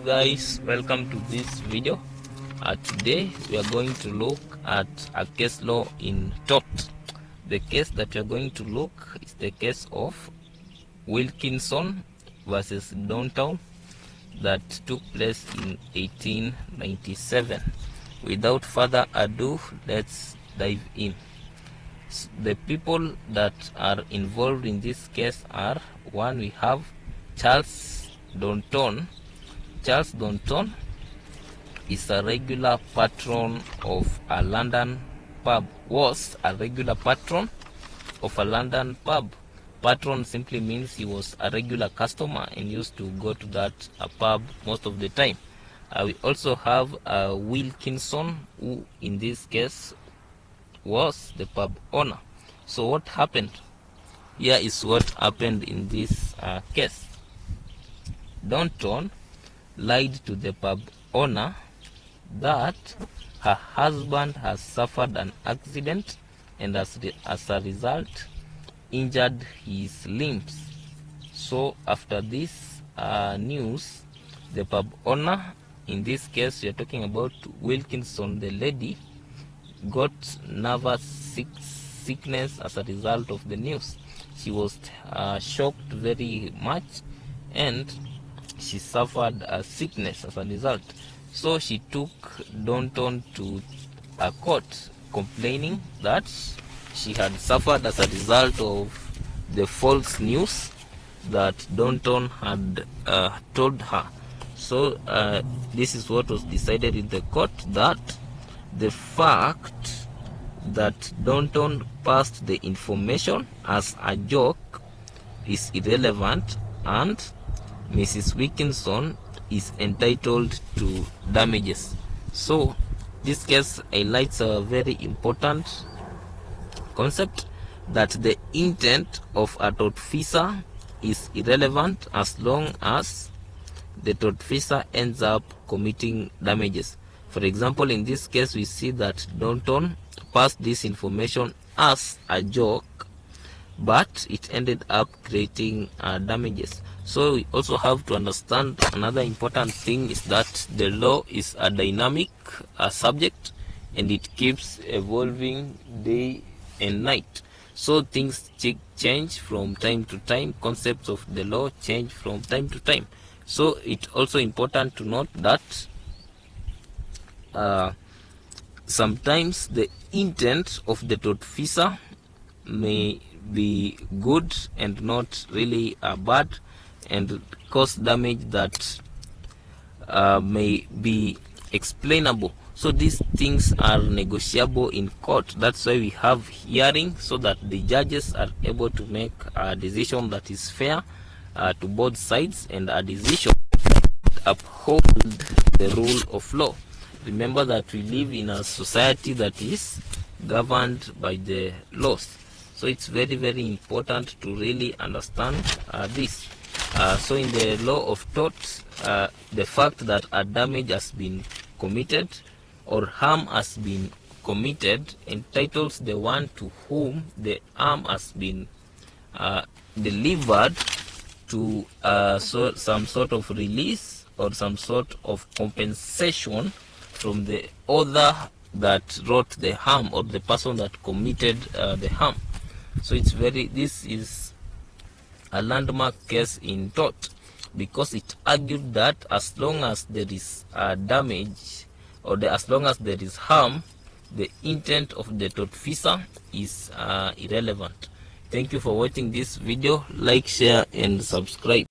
guys, welcome to this video. Today we are going to look at a case law in tort. The case that we are going to look is the case of Wilkinson versus Downton that took place in 1897. Without further ado, let's dive in. The people that are involved in this case are: one, we have Charles Downton. Charles Downton is a regular patron of a London pub. Was a regular patron of a London pub. Patron simply means he was a regular customer and used to go to that pub most of the time. We also have Wilkinson, who in this case was the pub owner. So what happened? Here is what happened in this case. Downton lied to the pub owner that her husband has suffered an accident and as a result injured his limbs. So after this news, the pub owner, in this case we are talking about Wilkinson, the lady, got nervous sickness as a result of the news. She was shocked very much and she suffered a sickness as a result. So she took Downton to a court complaining that she had suffered as a result of the false news that Downton had told her. So this is what was decided in the court, that the fact that Downton passed the information as a joke is irrelevant and Mrs. Wilkinson is entitled to damages. So this case highlights a very important concept, that the intent of a tortfessor is irrelevant as long as the tortfessor ends up committing damages. For example, in this case we see that Downton passed this information as a joke, but it ended up creating damages. So we also have to understand another important thing is that the law is a dynamic subject and it keeps evolving day and night. So things change from time to time. Concepts of the law change from time to time. So it's also important to note that sometimes the intent of the tortfessor may be good and not really bad and cause damage that may be explainable. So these things are negotiable in court. That's why we have hearing, so that the judges are able to make a decision that is fair to both sides and a decision that uphold the rule of law. Remember that we live in a society that is governed by the laws. So it's very, very important to really understand this. So in the law of tort, the fact that a damage has been committed or harm has been committed entitles the one to whom the harm has been delivered to some sort of release or some sort of compensation from the other that wrought the harm or the person that committed the harm. So this is a landmark case in tort, because it argued that as long as there is damage or as long as there is harm, the intent of the tortfessor is irrelevant. Thank you for watching this video. Like, share and subscribe.